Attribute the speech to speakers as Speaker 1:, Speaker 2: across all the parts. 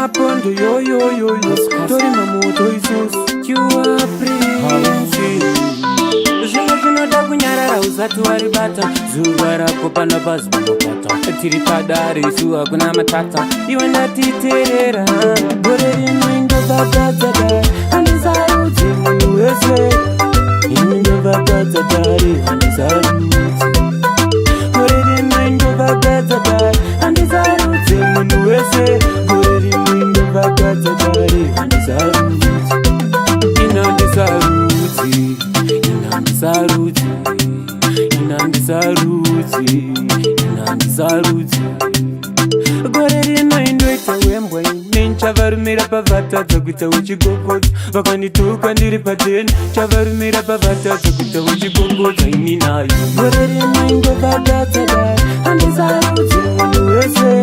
Speaker 1: mapondo yo tori mamoto isusu Quah zvinhu zvinoda kunyarara usati waribata zuva rako pana pazibokata tiri padare isu hakuna matata iwe ndatiteerera gore rimwe ndobvadadza dare handisarudzi munhu wese ini ndobvadadza dare handisarudzi gore rimwe ndobvadadza dare handisarudzi munhu wese gore rimwe ndobvadadza dare handisarudzi inandisarudzi inandisarudzi gore rino indoita wembwa ine chavarumira pavatadza kuita uchigogodza vakandituka ndiri pateni chavarumira pavatadza kuita uchigogodza ini nayo gore rino indovadadza dare handisarudzi munhu wese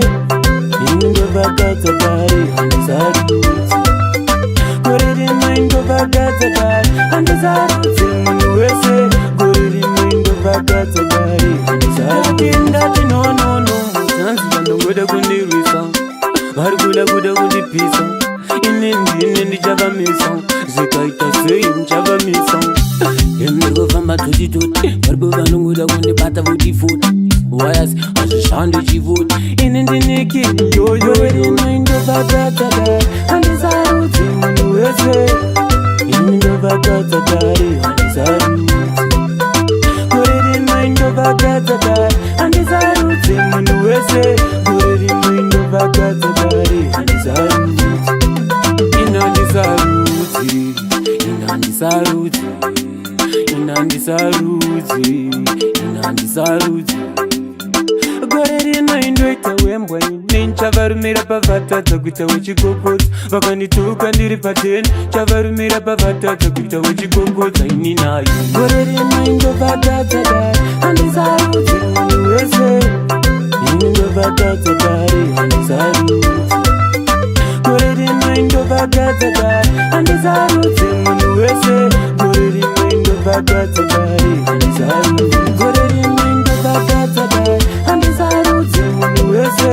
Speaker 1: ini ndovadadza dare handisarudzi gore rino indovadadza dare handisarudzi munhu wese gore rino indovadadza dare handisarudzi nonono mutanziva ndongoda kundirwisa vari kuda kundipisa ine ndine ndichavamisa zvikaita sei ndichavamisa emirikufamba totitoti varipo vanongoda kundibata votifuta wayasi hazvishandi chifuta ine ndinekini yoyo rino indovadadza dare handisarudzi munhu wese ini ndovadadza dare handisarudzi gore rino indovadadza dare handisarudzi munhu wese gore rino indovadadza dare handisarudzi inandisarudzi gore rino indoita wembwa ine chavarumira pavatadza kuita wechigogodza vakandituka ndiri pateni chavarumira pavatadza kuita wechigogodza ini nayo gore rino indovadadza dare handisarudzi munhu wese ini ndovadadza dare handisarudzi gore rino indovadadza dare handisarudzi munhu wese gore rino indovadadza dare handisarudzi gore rino indovadadza dare handisarudzi munhu wese